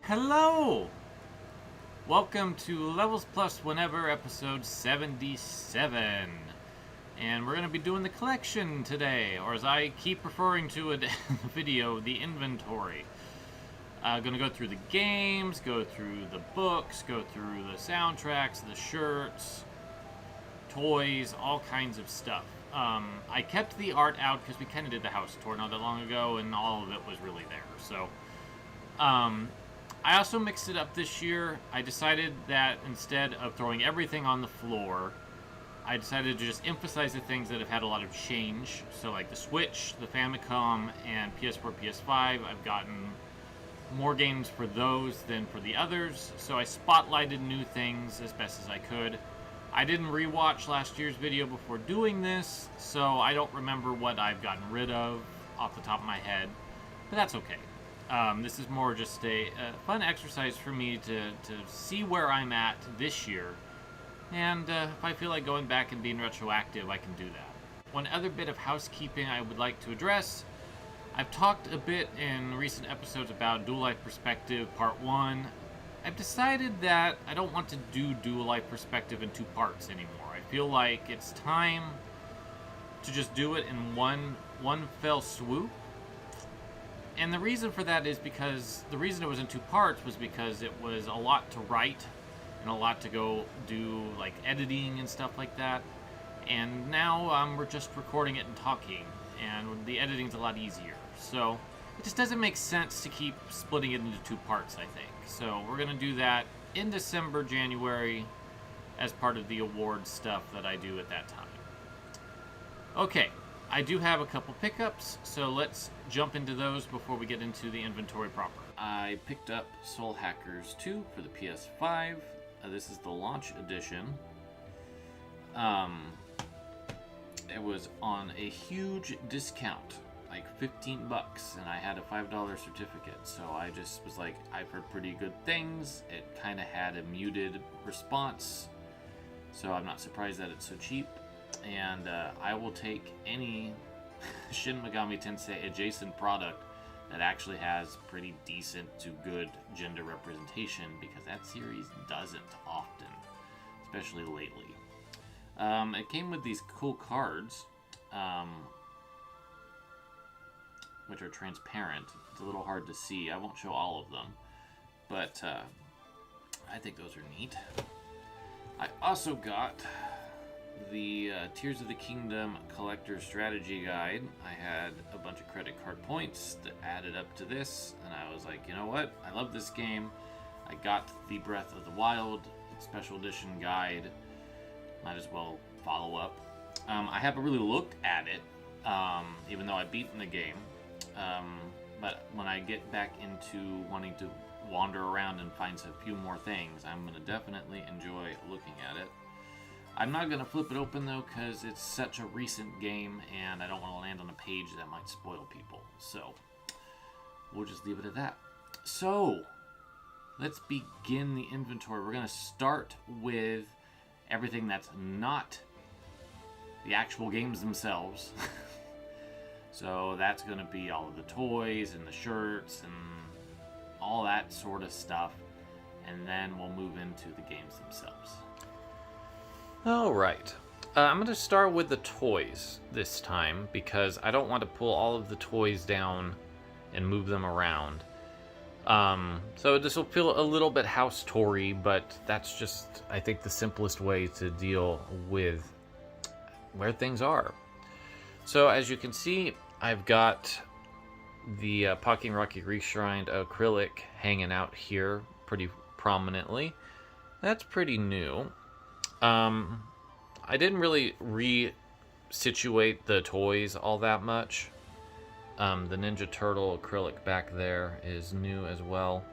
Hello! Welcome to Levels Plus Whenever, episode 77. And we're going to be doing the collection today, or as I keep referring to it in the video, the inventory. Going to go through the games, go through the books, go through the soundtracks, the shirts, toys, all kinds of stuff. I kept the art out because we kind of did the house tour not that long ago, and all of it was really there. So, I also mixed it up this year. I decided that instead of throwing everything on the floor, I decided to just emphasize the things that have had a lot of change. So like the Switch, the Famicom, and PS4, PS5, I've gotten more games for those than for the others. So I spotlighted new things as best as I could. I didn't rewatch last year's video before doing this, so I don't remember what I've gotten rid of off the top of my head, but that's okay. This is more just a fun exercise for me to see where I'm at this year, and if I feel like going back and being retroactive, I can do that. One other bit of housekeeping I would like to address. I've talked a bit in recent episodes about Dual Life Perspective Part 1. I've decided that I don't want to do Dual Life Perspective in two parts anymore. I feel like it's time to just do it in one fell swoop. And the reason for that is because the reason it was in two parts was because it was a lot to write and a lot to go do like editing and stuff like that. And now we're just recording it and talking, and the editing's a lot easier. So it just doesn't make sense to keep splitting it into two parts, I think. So we're going to do that in December, January, as part of the award stuff that I do at that time. Okay. I do have a couple pickups, so let's jump into those before we get into the inventory proper. I picked up Soul Hackers 2 for the PS5. This is the launch edition. It was on a huge discount, like 15 bucks, and I had a $5 certificate, so I just was like, I've heard pretty good things. It kind of had a muted response, so I'm not surprised that it's so cheap. And I will take any Shin Megami Tensei adjacent product that actually has pretty decent to good gender representation, because that series doesn't often, especially lately. It came with these cool cards, which are transparent. It's a little hard to see. I won't show all of them, but I think those are neat. I also got the Tears of the Kingdom Collector's Strategy Guide. I had a bunch of credit card points that added up to this, and I was like, you know what? I love this game. I got the Breath of the Wild Special Edition Guide. Might as well follow up. I haven't really looked at it, even though I've beaten the game. But when I get back into wanting to wander around and find a few more things, I'm going to definitely enjoy looking at it. I'm not going to flip it open, though, because it's such a recent game, and I don't want to land on a page that might spoil people. So, we'll just leave it at that. So, let's begin the inventory. We're going to start with everything that's not the actual games themselves. So, that's going to be all of the toys and the shirts and all that sort of stuff. And then we'll move into the games themselves. Alright, I'm going to start with the toys this time, because I don't want to pull all of the toys down and move them around. So this will feel a little bit house toury, but that's just, I think, the simplest way to deal with where things are. So as you can see, I've got the Pocky Rocky Reshrined acrylic hanging out here pretty prominently. That's pretty new. I didn't really re-situate the toys all that much. The Ninja Turtle acrylic back there is new as well.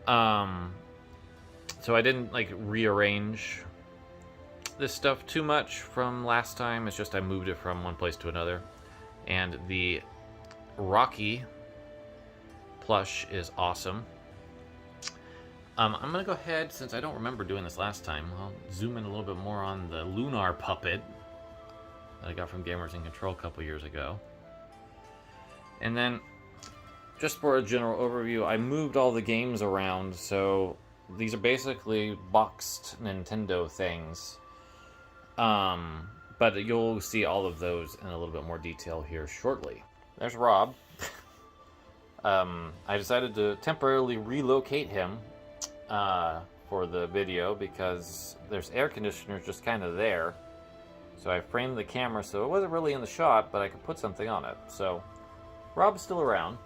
So I didn't like rearrange this stuff too much from last time. It's just I moved it from one place to another. And the Rocky plush is awesome. I'm going to go ahead, since I don't remember doing this last time, I'll zoom in a little bit more on the Lunar puppet that I got from Gamers in Control a couple years ago. And then just for a general overview, I moved all the games around, so these are basically boxed Nintendo things. But you'll see all of those in a little bit more detail here shortly. There's Rob. I decided to temporarily relocate him for the video because there's air conditioners just kind of there. So I framed the camera so it wasn't really in the shot, but I could put something on it. So Rob's still around.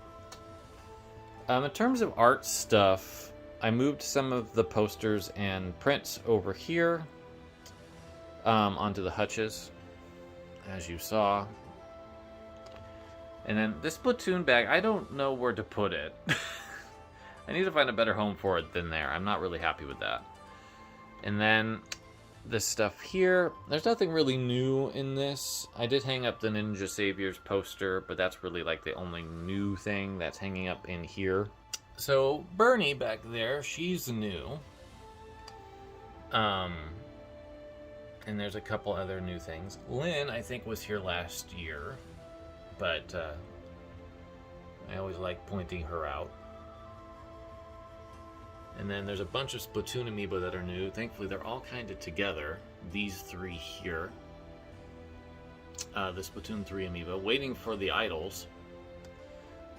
In terms of art stuff, I moved some of the posters and prints over here onto the hutches, as you saw. And then this platoon bag, I don't know where to put it. I need to find a better home for it than there. I'm not really happy with that. And then this stuff here, there's nothing really new in this. I did hang up the Ninja Saviors poster, but that's really like the only new thing that's hanging up in here. So Bernie back there, she's new. And there's a couple other new things. Lynn, I think, was here last year, but I always like pointing her out. And then there's a bunch of Splatoon amiibo that are new. Thankfully, they're all kind of together. These three here. The Splatoon 3 amiibo. Waiting for the idols.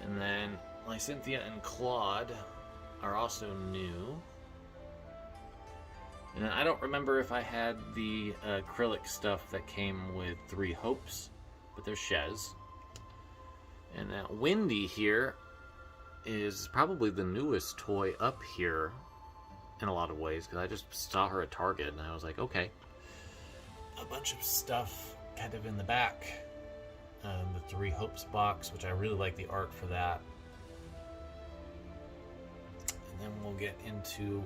And then Lysynthia and Claude are also new. And then I don't remember if I had the acrylic stuff that came with 3 Hopes. But there's Shez. And Wendy here is probably the newest toy up here in a lot of ways, because I just saw her at Target and I was like, okay. A bunch of stuff kind of in the back. The 3 Hopes box, which I really like the art for that. And then we'll get into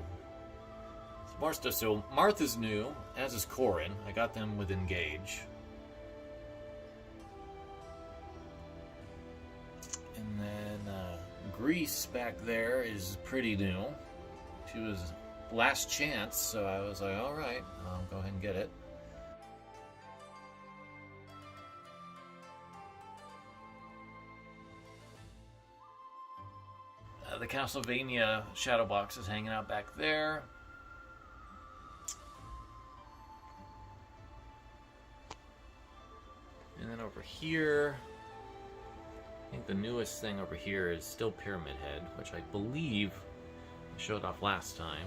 some more stuff. So Martha's new, as is Corin. I got them with Engage. And then Grease back there is pretty new. She was last chance, so I was like, alright, I'll go ahead and get it. The Castlevania Shadow Box is hanging out back there. And then over here, I think the newest thing over here is still Pyramid Head, which I believe I showed off last time.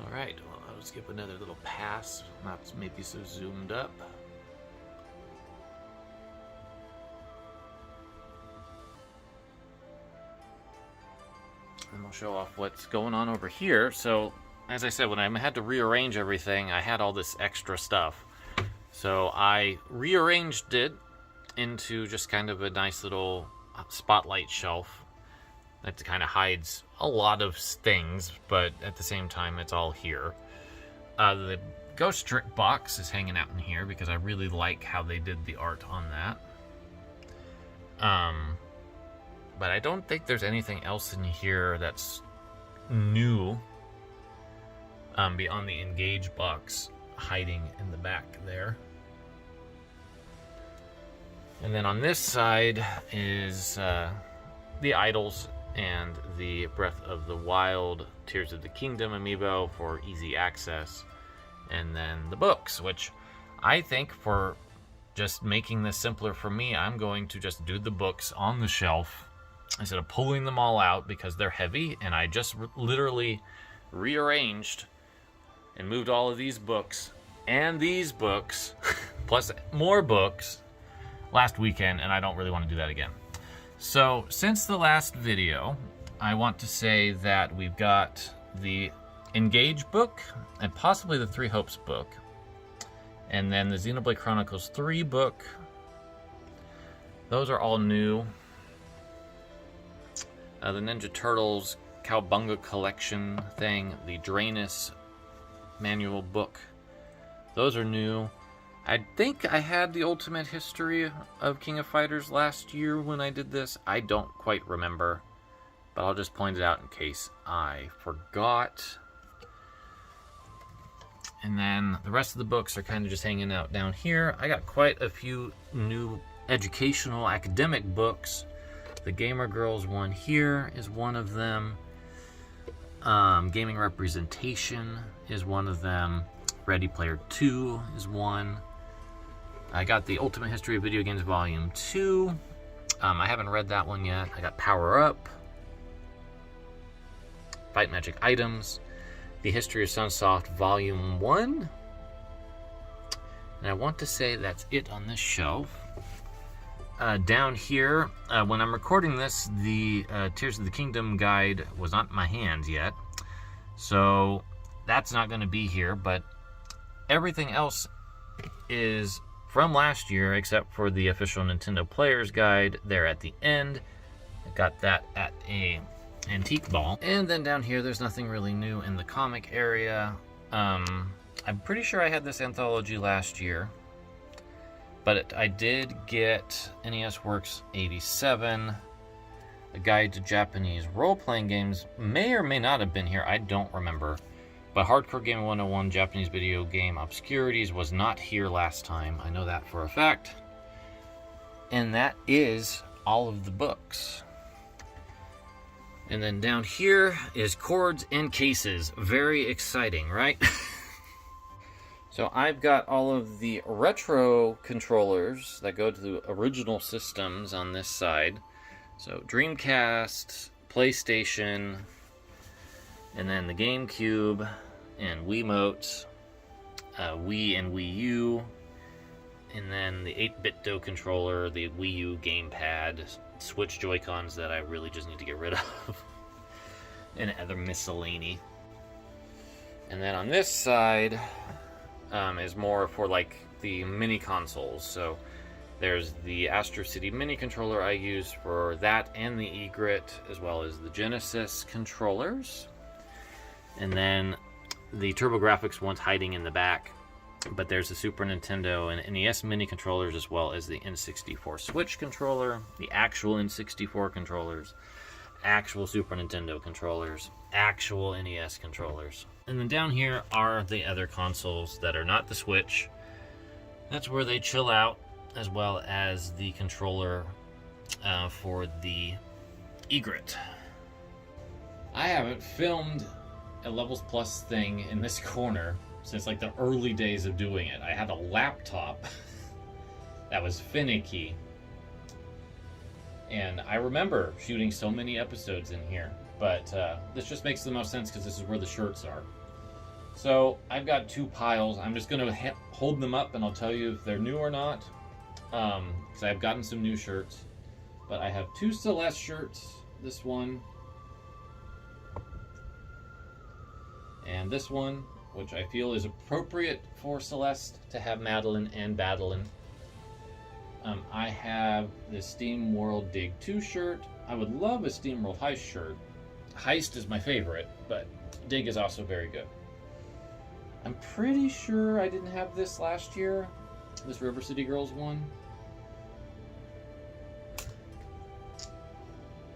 Alright, well, I'll just give another little pass, not maybe so zoomed up. And we'll show off what's going on over here. So, as I said, when I had to rearrange everything, I had all this extra stuff. So I rearranged it into just kind of a nice little spotlight shelf that kind of hides a lot of things, but at the same time, it's all here. The Ghost Trick box is hanging out in here because I really like how they did the art on that. But I don't think there's anything else in here that's new beyond the Engage box hiding in the back there. And then on this side is the Idols and the Breath of the Wild Tears of the Kingdom amiibo for easy access. And then the books, which I think for just making this simpler for me, I'm going to just do the books on the shelf instead of pulling them all out because they're heavy, and I just literally rearranged and moved all of these books and these books plus more books last weekend, and I don't really want to do that again. So since the last video, I want to say that we've got the Engage book and possibly the 3 Hopes book, and then the Xenoblade Chronicles 3 book. Those are all new. The Ninja Turtles Cowbunga collection thing, the Draenus manual book, those are new. I think I had the Ultimate History of King of Fighters last year when I did this. I don't quite remember, but I'll just point it out in case I forgot. And then the rest of the books are kind of just hanging out down here. I got quite a few new educational academic books. The Gamer Girls one here is one of them. Gaming Representation is one of them. Ready Player 2 is one. I got the Ultimate History of Video Games Volume 2. I haven't read that one yet. I got Power Up. Fight Magic Items. The History of Sunsoft Volume 1. And I want to say that's it on this shelf. Down here, when I'm recording this, the Tears of the Kingdom guide was not in my hands yet. So that's not going to be here, but everything else is from last year except for the official Nintendo Player's Guide there at the end. I got that at a antique ball. And then down here, there's nothing really new in the comic area. I'm pretty sure I had this anthology last year, but I did get NES Works 87, a guide to Japanese role-playing games. May or may not have been here, I don't remember. But Hardcore Game 101 Japanese Video Game Obscurities was not here last time. I know that for a fact. And that is all of the books. And then down here is cords and cases. Very exciting, right? So I've got all of the retro controllers that go to the original systems on this side. So Dreamcast, PlayStation, and then the GameCube, and Wiimotes, Wii and Wii U, and then the 8-bit controller, the Wii U gamepad, Switch Joy-Cons that I really just need to get rid of, and other miscellany. And then on this side is more for like the mini consoles. So there's the Astro City mini controller I use for that and the Egret, as well as the Genesis controllers. And then the TurboGrafx one's hiding in the back, but there's the Super Nintendo and NES mini controllers, as well as the N64 Switch controller, the actual N64 controllers, actual Super Nintendo controllers, actual NES controllers. And then down here are the other consoles that are not the Switch. That's where they chill out, as well as the controller for the Egret. I haven't filmed a Levels Plus thing in this corner since like the early days of doing it. I had a laptop that was finicky, and I remember shooting so many episodes in here, but this just makes the most sense because this is where the shirts are. So I've got two piles. I'm just going to hold them up and I'll tell you if they're new or not, because I've gotten some new shirts. But I have two Celeste shirts, this one and this one, which I feel is appropriate for Celeste to have Madeline and Badeline. I have the Steam World Dig 2 shirt. I would love a Steam World Heist shirt. Heist is my favorite, but Dig is also very good. I'm pretty sure I didn't have this last year, this River City Girls one.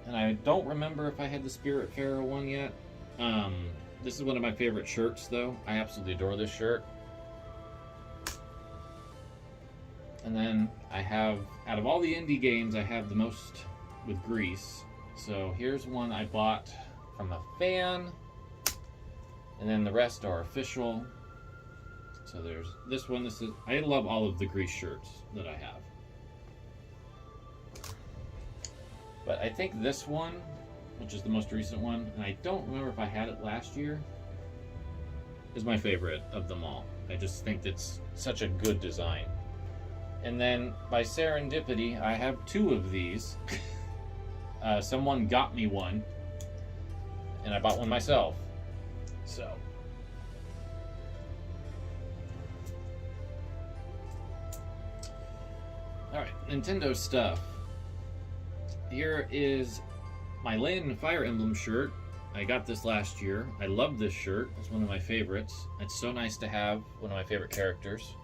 And I don't remember if I had the Spiritfarer one yet. This is one of my favorite shirts, though. I absolutely adore this shirt. And then I have, out of all the indie games, I have the most with Grease. So here's one I bought from a fan. And then the rest are official. So there's this one. This is, I love all of the Grease shirts that I have. But I think this one, which is the most recent one, and I don't remember if I had it last year, is my favorite of them all. I just think it's such a good design. And then, by serendipity, I have two of these. Someone got me one, and I bought one myself. So. Alright, Nintendo stuff. Here is my Land and Fire Emblem shirt. I got this last year. I love this shirt. It's one of my favorites. It's so nice to have one of my favorite characters.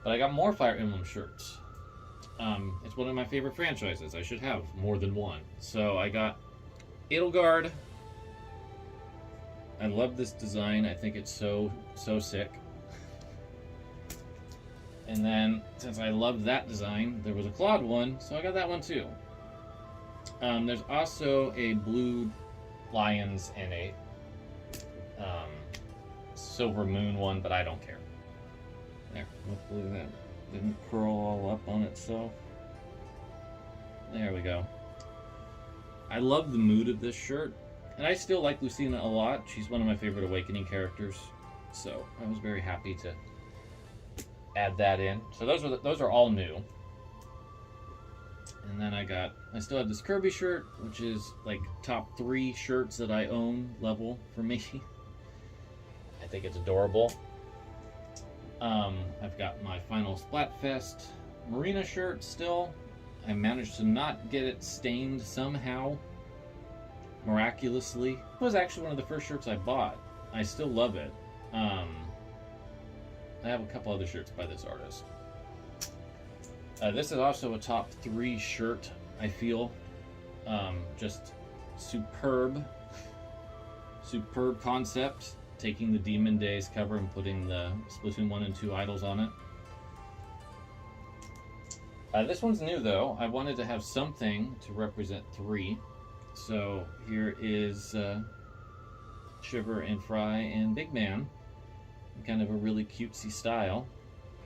But I got more Fire Emblem shirts. It's one of my favorite franchises. I should have more than one. So I got Edelgard. I love this design. I think it's so sick. And then, since I love that design, there was a clawed one, so I got that one too. There's also a blue lions and a silver moon one, but I don't care. There, hopefully that didn't curl all up on itself. There we go. I love the mood of this shirt, and I still like Lucina a lot. She's one of my favorite Awakening characters, so I was very happy to add that in. So those are all new. And then I still have this Kirby shirt, which is like top 3 shirts that I own level for me. I think it's adorable. I've got my final Splatfest Marina shirt still. I managed to not get it stained somehow, miraculously. It was actually one of the first shirts I bought. I still love it. I have a couple other shirts by this artist. This is also a top 3 shirt, I feel. Just superb concept. Taking the Demon Days cover and putting the Splatoon 1 and 2 idols on it. This one's new though. I wanted to have something to represent 3. So here is Shiver and Fry and Big Man. Kind of a really cutesy style.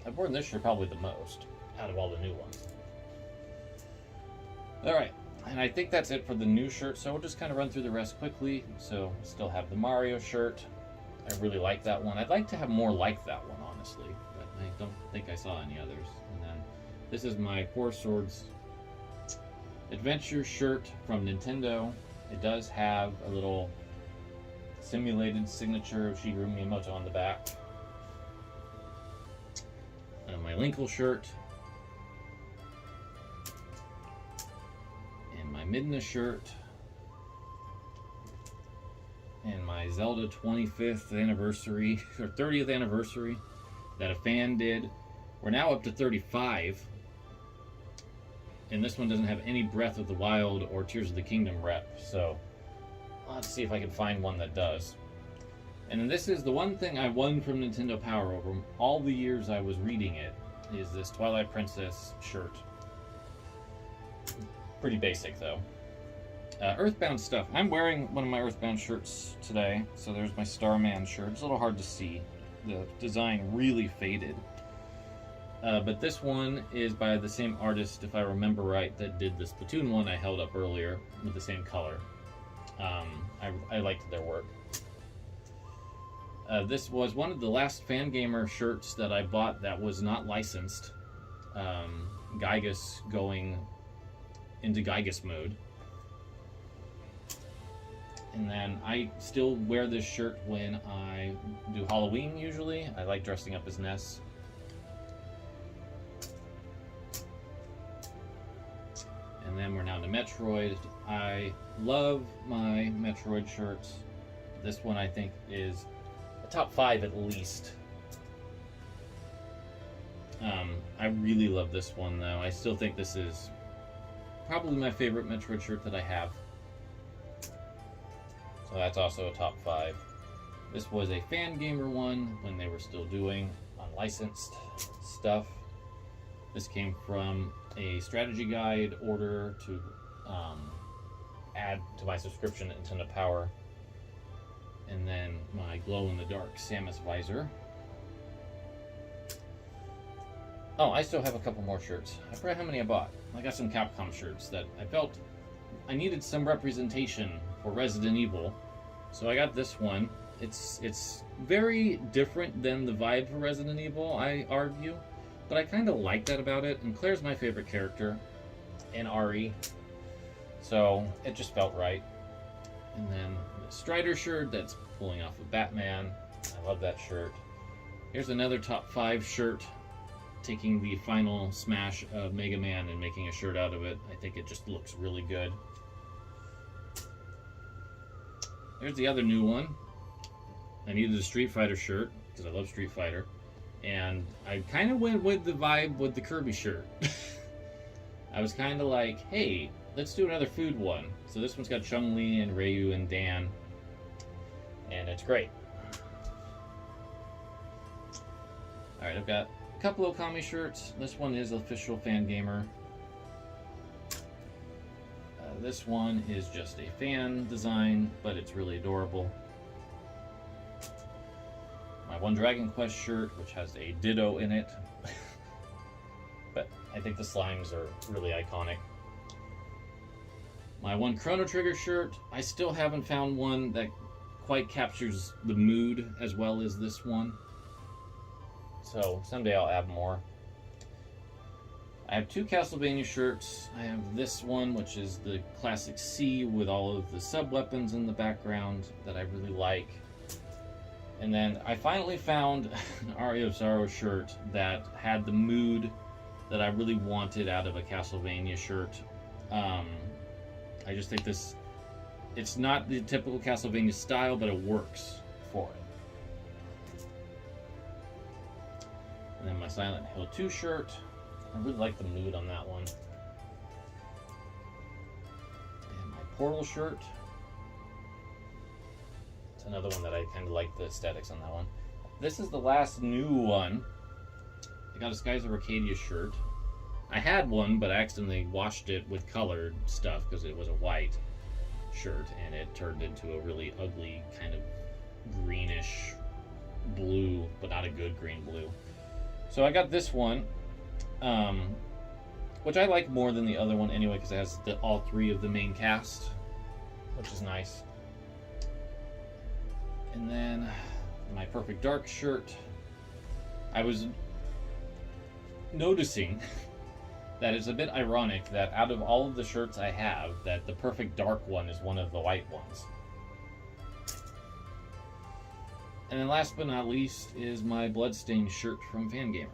I've worn this shirt probably the most out of all the new ones. Alright, and I think that's it for the new shirt, so we'll just kind of run through the rest quickly. So we still have the Mario shirt. I really like that one. I'd like to have more like that one, honestly, but I don't think I saw any others. And then this is my Four Swords Adventure shirt from Nintendo. It does have a little simulated signature of Shigeru Miyamoto on the back. My Linkle shirt. And my Midna shirt. And my Zelda 25th anniversary, or 30th anniversary, that a fan did. We're now up to 35. And this one doesn't have any Breath of the Wild or Tears of the Kingdom rep, so let's see if I can find one that does. And then this is the one thing I won from Nintendo Power over all the years I was reading it, is this Twilight Princess shirt. Pretty basic though. Earthbound stuff. I'm wearing one of my Earthbound shirts today, so there's my Starman shirt. It's a little hard to see. The design really faded. But this one is by the same artist, if I remember right, that did the Splatoon one I held up earlier with the same color. I liked their work. This was one of the last Fangamer shirts that I bought that was not licensed. Gygus going into Gygus mode. And then I still wear this shirt when I do Halloween usually. I like dressing up as Ness. And then we're now to Metroid. I love my Metroid shirts. This one I think is a top 5 at least. I really love this one though. I still think this is probably my favorite Metroid shirt that I have. So that's also a top 5. This was a Fangamer one when they were still doing unlicensed stuff. This came from a strategy guide order to add to my subscription at Nintendo Power. And then my glow-in-the-dark Samus visor. Oh, I still have a couple more shirts. I forgot how many I bought. I got some Capcom shirts that I felt I needed some representation for Resident Evil. So I got this one. It's very different than the vibe for Resident Evil, I argue. But I kind of like that about it. And Claire's my favorite character. And Ari. So it just felt right. And then the Strider shirt that's pulling off of Batman. I love that shirt. Here's another top 5 shirt. Taking the final smash of Mega Man and making a shirt out of it. I think it just looks really good. There's the other new one. I needed a Street Fighter shirt because I love Street Fighter. And I kind of went with the vibe with the Kirby shirt. I was kind of like, hey, let's do another food one. So this one's got Chun-Li and Ryu and Dan, and it's great. Alright, I've got a couple of Okami shirts. This one is official fan gamer. This one is just a fan design, but it's really adorable. My one Dragon Quest shirt, which has a Ditto in it. But I think the slimes are really iconic. My one Chrono Trigger shirt, I still haven't found one that quite captures the mood as well as this one. So someday I'll add more. I have two Castlevania shirts. I have this one, which is the classic C with all of the sub-weapons in the background that I really like. And then I finally found an Aria of Sorrow shirt that had the mood that I really wanted out of a Castlevania shirt. I just think this, it's not the typical Castlevania style, but it works for it. And then my Silent Hill 2 shirt. I really like the mood on that one. And my Portal shirt. It's another one that I kind of like the aesthetics on that one. This is the last new one. I got a Skies of Arcadia shirt. I had one, but I accidentally washed it with colored stuff because it was a white shirt, and it turned into a really ugly kind of greenish blue, but not a good green blue. So I got this one. Which I like more than the other one anyway, because it has all three of the main cast, which is nice. And then my Perfect Dark shirt. I was noticing that it's a bit ironic that out of all of the shirts I have, that the Perfect Dark one is one of the white ones. And then last but not least is my Bloodstained shirt from Fangamer.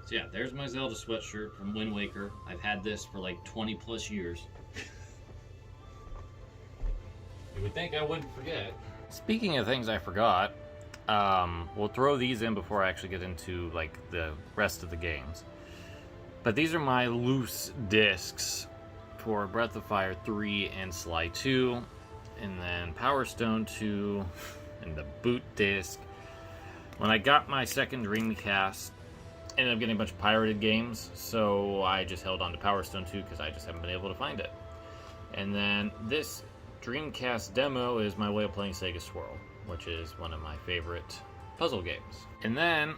So yeah, there's my Zelda sweatshirt from Wind Waker. I've had this for like 20 plus years. You would think I wouldn't forget. Speaking of things I forgot, we'll throw these in before I actually get into like the rest of the games. But these are my loose discs for Breath of Fire 3 and Sly 2, and then Power Stone 2, and the boot disc. When I got my second Dreamcast, ended up getting a bunch of pirated games, so I just held on to Power Stone 2 because I just haven't been able to find it. And then this Dreamcast demo is my way of playing Sega Swirl, which is one of my favorite puzzle games. And then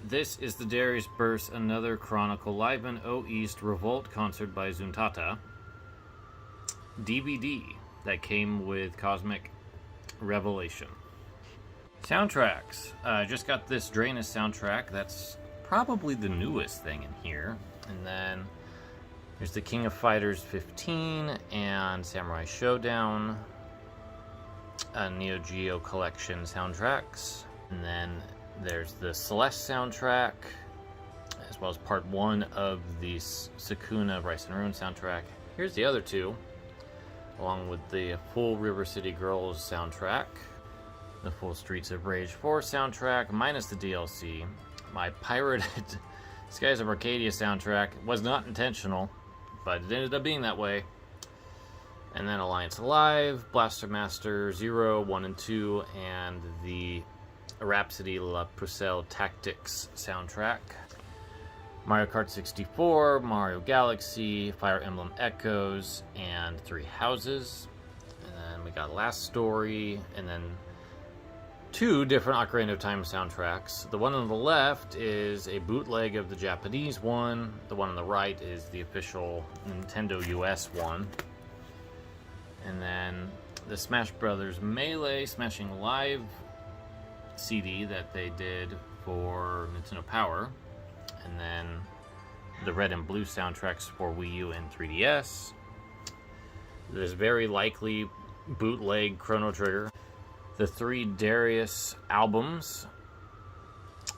this is the Darius Burst Another Chronicle Live in O East Revolt concert by Zuntata DVD that came with Cosmic Revelation. Soundtracks. I just got this Drainus soundtrack. That's probably the newest thing in here. And then there's the King of Fighters 15 and Samurai Showdown, Neo Geo Collection soundtracks. And then there's the Celeste soundtrack, as well as part 1 of the Sakuna Rise and Ruin soundtrack. Here's the other two, along with the full River City Girls soundtrack, the full Streets of Rage 4 soundtrack, minus the DLC. My pirated Skies of Arcadia soundtrack was not intentional, but it ended up being that way. And then Alliance Alive, Blaster Master 0, 1 and 2, and the Rhapsody La Pucelle Tactics soundtrack. Mario Kart 64, Mario Galaxy, Fire Emblem Echoes, and Three Houses. And then we got Last Story, and then 2 different Ocarina of Time soundtracks. The one on the left is a bootleg of the Japanese one. The one on the right is the official Nintendo US one. And then the Smash Brothers Melee Smashing Live CD that they did for Nintendo Power. And then the Red and Blue soundtracks for Wii U and 3DS. There's very likely bootleg Chrono Trigger. The 3 Darius albums,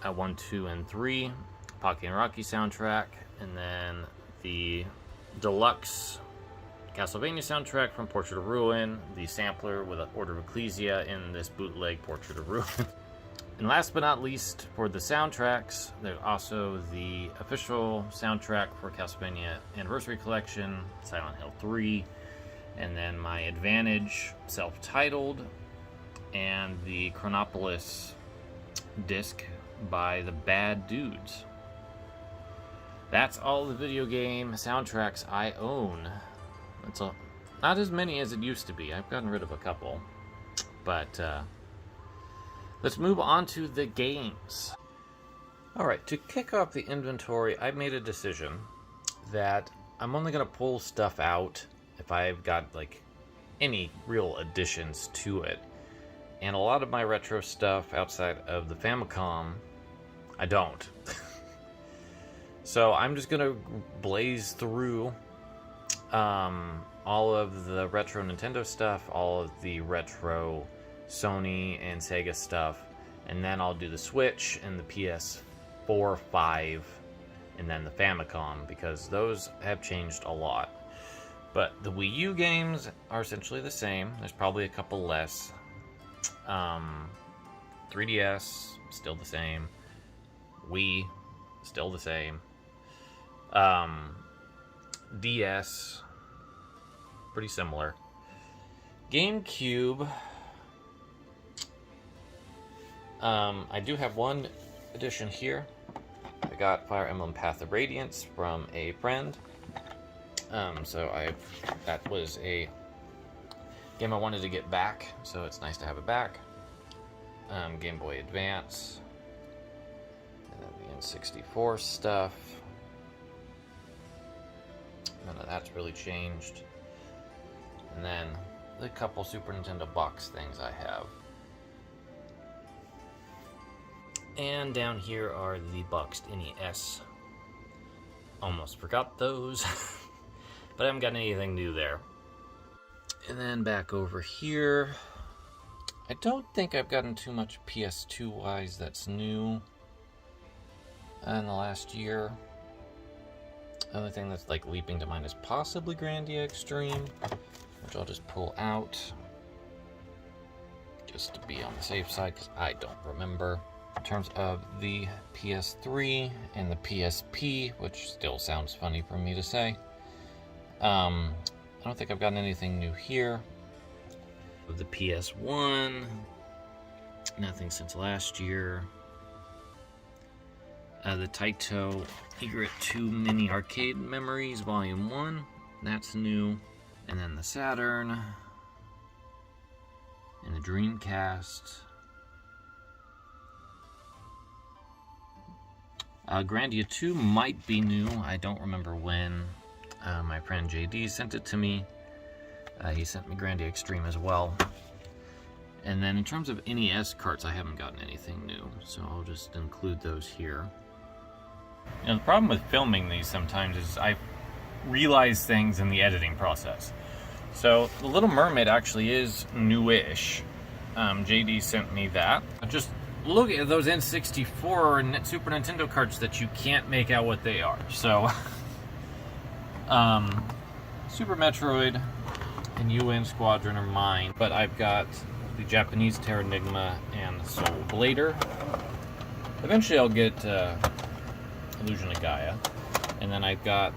1, 2, and 3, Pocky and Rocky soundtrack, and then the deluxe Castlevania soundtrack from Portrait of Ruin, the sampler with an Order of Ecclesia in this bootleg Portrait of Ruin. And last but not least, for the soundtracks, there's also the official soundtrack for Castlevania Anniversary Collection, Silent Hill 3, and then my Advantage self-titled, and the Chronopolis disc by the Bad Dudes. That's all the video game soundtracks I own. That's not as many as it used to be. I've gotten rid of a couple. But let's move on to the games. Alright, to kick off the inventory, I made a decision that I'm only going to pull stuff out if I've got like any real additions to it. And a lot of my retro stuff outside of the Famicom, I don't. So I'm just going to blaze through all of the retro Nintendo stuff, all of the retro Sony and Sega stuff, and then I'll do the Switch and the PS4, 5, and then the Famicom, because those have changed a lot. But the Wii U games are essentially the same. There's probably a couple less. 3DS, still the same. Wii, still the same. DS, pretty similar. GameCube, I do have one edition here. I got Fire Emblem Path of Radiance from a friend. That was a game I wanted to get back, so it's nice to have it back. Game Boy Advance, and then the N64 stuff. None of that's really changed. And then the couple Super Nintendo box things I have. And down here are the boxed NES. Almost forgot those. But I haven't got anything new there. And then back over here, I don't think I've gotten too much PS2-wise that's new in the last year. The only thing that's like leaping to mind is possibly Grandia Extreme, which I'll just pull out just to be on the safe side because I don't remember. In terms of the PS3 and the PSP, which still sounds funny for me to say, I don't think I've gotten anything new here. With the PS1, nothing since last year. The Taito Egret 2 Mini Arcade Memories Volume 1, that's new. And then the Saturn, and the Dreamcast. Grandia 2 might be new, I don't remember when. My friend JD sent it to me. He sent me Grandia Extreme as well. And then in terms of NES carts, I haven't gotten anything new, so I'll just include those here. You know, the problem with filming these sometimes is I realize things in the editing process. So The Little Mermaid actually is newish. JD sent me that. Just look at those N64 and Super Nintendo carts that you can't make out what they are. So, Super Metroid and UN Squadron are mine, but I've got the Japanese Terranigma and Soul Blader. Eventually I'll get Illusion of Gaia. And then I've got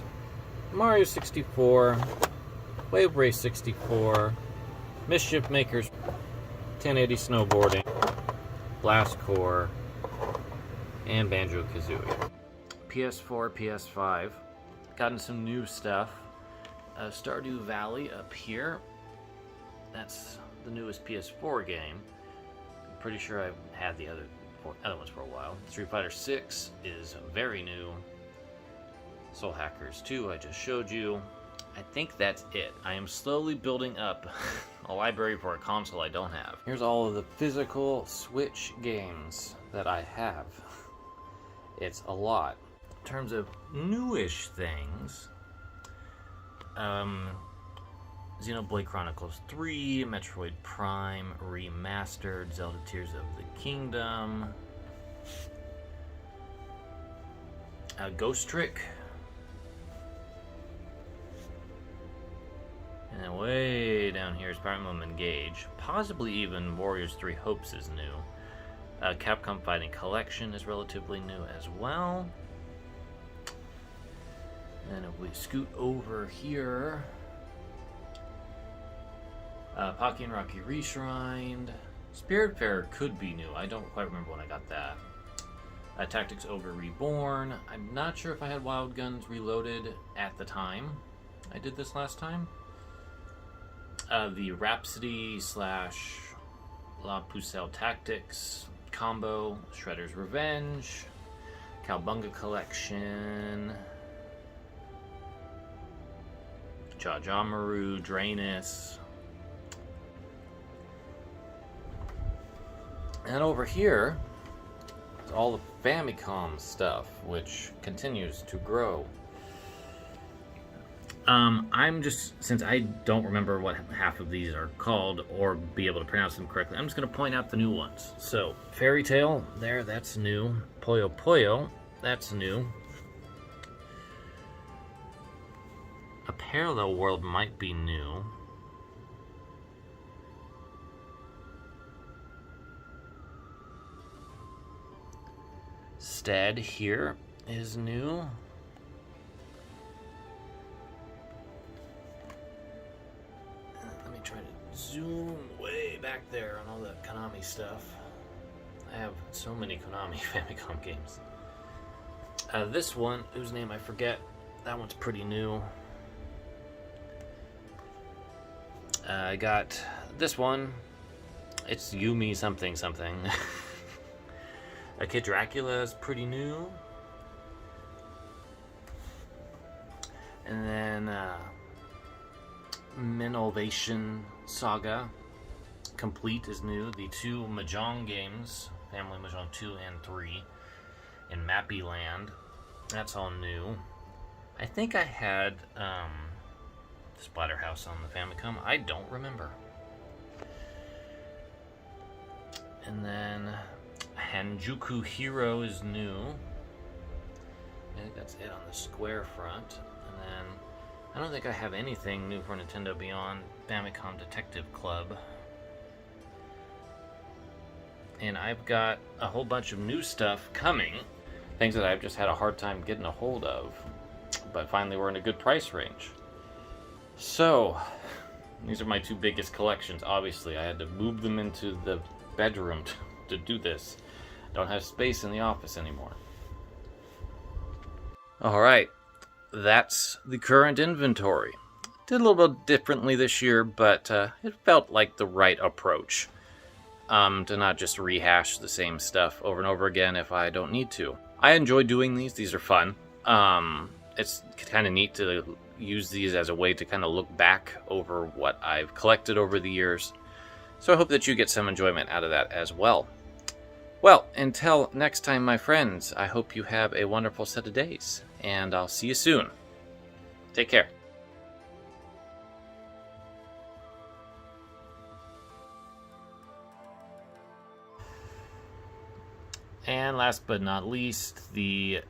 Mario 64, Wave Race 64, Mischief Makers, 1080 Snowboarding, Blast Core, and Banjo-Kazooie. PS4, PS5, gotten some new stuff. Stardew Valley up here. That's the newest PS4 game. I'm pretty sure I've had the other ones for a while. Street Fighter 6 is very new. Soul Hackers 2 I just showed you. I think that's it. I am slowly building up a library for a console I don't have. Here's all of the physical Switch games that I have. It's a lot. In terms of newish things, Xenoblade Chronicles 3, Metroid Prime Remastered, Zelda Tears of the Kingdom, Ghost Trick, and then way down here is Fire Emblem Engage, possibly even Warriors 3 Hopes is new. Capcom Fighting Collection is relatively new as well. And if we scoot over here, Pocky and Rocky Reshrined. Spiritfarer could be new. I don't quite remember when I got that. Tactics Ogre Reborn. I'm not sure if I had Wild Guns Reloaded at the time I did this last time. The Rhapsody / La Pucelle Tactics combo. Shredder's Revenge. Cowbunga Collection. Jajamaru, Drainus. And over here is all the Famicom stuff, which continues to grow. Since I don't remember what half of these are called or be able to pronounce them correctly, I'm just going to point out the new ones. So, Fairy Tail, there, that's new. Puyo Puyo, that's new. A Parallel World might be new. Stead here is new. Let me try to zoom way back there on all the Konami stuff. I have so many Konami Famicom games. This one, whose name I forget, that one's pretty new. I got this one. It's Yumi something something. Kid Dracula is pretty new. And then Minovation Saga Complete is new. The two Mahjong games, Family Mahjong 2 and 3, in Mappy Land. That's all new. I think I had Splatterhouse on the Famicom. I don't remember. And then Hanjuku Hero is new. I think that's it on the square front. And then I don't think I have anything new for Nintendo beyond Famicom Detective Club. And I've got a whole bunch of new stuff coming. Things that I've just had a hard time getting a hold of. But finally we're in a good price range. So, these are my two biggest collections. Obviously, I had to move them into the bedroom to do this. Don't have space in the office anymore. Alright, that's the current inventory. Did a little bit differently this year, but it felt like the right approach. To not just rehash the same stuff over and over again if I don't need to. I enjoy doing these. These are fun. It's kind of neat to use these as a way to kind of look back over what I've collected over the years. So I hope that you get some enjoyment out of that as well. Well, until next time, my friends, I hope you have a wonderful set of days, and I'll see you soon. Take care. And last but not least, the